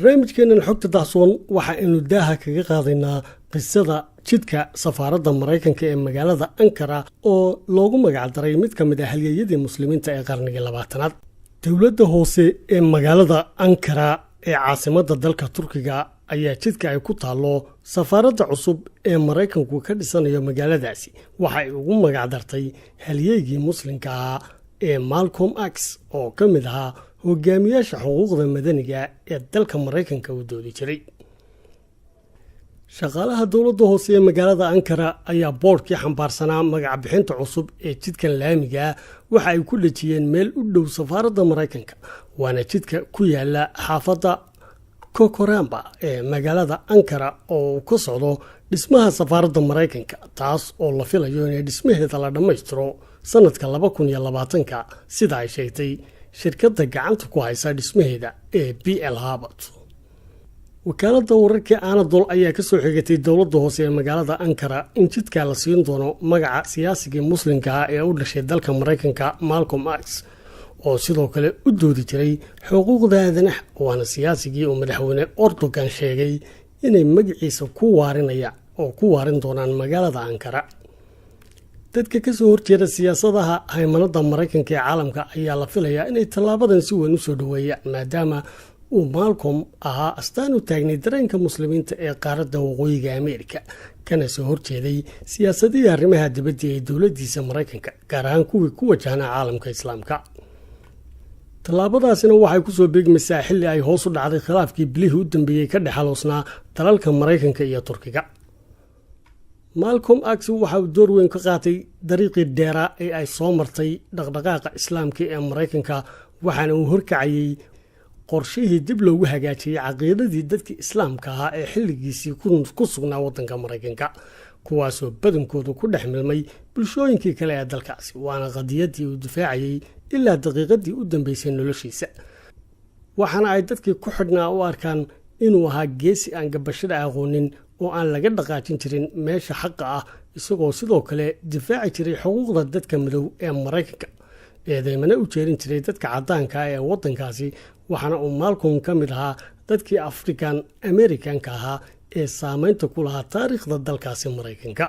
barnaamijkeenan xogta dahsoon waxa aynu daaha kaga qaadaynaa qisada jidka safaaradda Mareykanka ee magaalada Ankara oo loogu magac daray mid ka mid ah halyeeyadii muslimiinta ee qarnigii 20aad. Dawladda hoose ee magaalada Ankara ee caasimadda dalka Turkiga ayaa jidka ay ku taalo safaaradda cusub ee Mareykanku ka dhisanayo magaaladaasi waxa ay ugu magac dartay halyeeyigii muslimka ee Malcolm X oo ka mid ahaa hogaamiyaasha xuquuqda madaniga ee dalka Mareykanka u doodi jiray. Shaqaalaha dawladda hoose ee magaalada Ankara ayaa boorkii xambaarsanaa magac bixinta cusub ee jidkan laamiga waxa ay ku dhajiyeen meel u dhow safaaradda Mareykanka waana jidka ku yaala xaafadda Kokoramba ee magaalada Ankara oo ka socdo dhismaha safaaradda Mareykanka taas oo la filayo in dhismaheeda la dhameystiro sanadka 2020 sida ay sheegtay shirkadda gacanta ku haysa dhismaheeda ee BL Habad. Wakaaladda wararka Anadolu ayaa ka soo xigatay dawladda hoose ee magaalada Ankara in jidka la siin doono magaca siyaasiga muslimka ee u dhashay dalka Mareykanka Malcolm X oo sidoo kale u doodi jiray xuquuqda aadanaha waana siyaasigii uu madaxweyne Erdogan sheegay inay magaciisa ku waarin doonaan magaalada Ankara. dadka ka soo horjeeda siyaasadaha haymanada Mareykanka ee caalamka ayaa la filayaa inay talaabadan si weyn u soo dhaweeyaan maadaama uu Malcolm ahaa astaan u taagnay dareenka muslimiinta ee qaaradda waqooyiga Ameerika kana soo horjeeday siyaasadihii arrimaha dibadda ee dawladdiisa Mareykanka gaar ahaan kuwii ku wajahnaa caalamka Islaamka. Talaabadaasina waxay ku soo beegmaysaa xilli ay hoos u dhacday khilaafkii bilihii u dambeeyay ka dhexaloosnaa dalalka Mareykanka iyo Turkiga. Malcolm X waxa uu door weyn ka qaatay dariiqii dheeraa ee ay soo martay dhaqdhaqaaqa Islaamka ee Mareykanka waxaana uu horkacayay qorshihii dib loogu hagaajiyay caqiidadii dadkii Islaamka ahaa ee xilligiisii ku sugnaa waddanka Mareykanka kuwaasoo badankoodu ku dhex milmay bulshooyinkii kale ee dalkaasi waana qadiyadii uu difaacayay ilaa daqiiqadii u dambeysay noloshiisa waxaana ay dadkii ku xidhnaa u arkaan inuu ahaa geesi aan gabashada aqoonin oo aan laga dhaqaajin jirin meesha xaqa ah isagoo sidoo kale difaaci jiray xuquuqda dadka madow ee Mareykanka eedeymana u jeerin jiray dadka caddaanka ee waddankaasi waxaana uu Malcolm ka mid ahaa dadkii African Americanka ahaa ee saameynta ku lahaa taariikhda dalkaasi Mareykanka.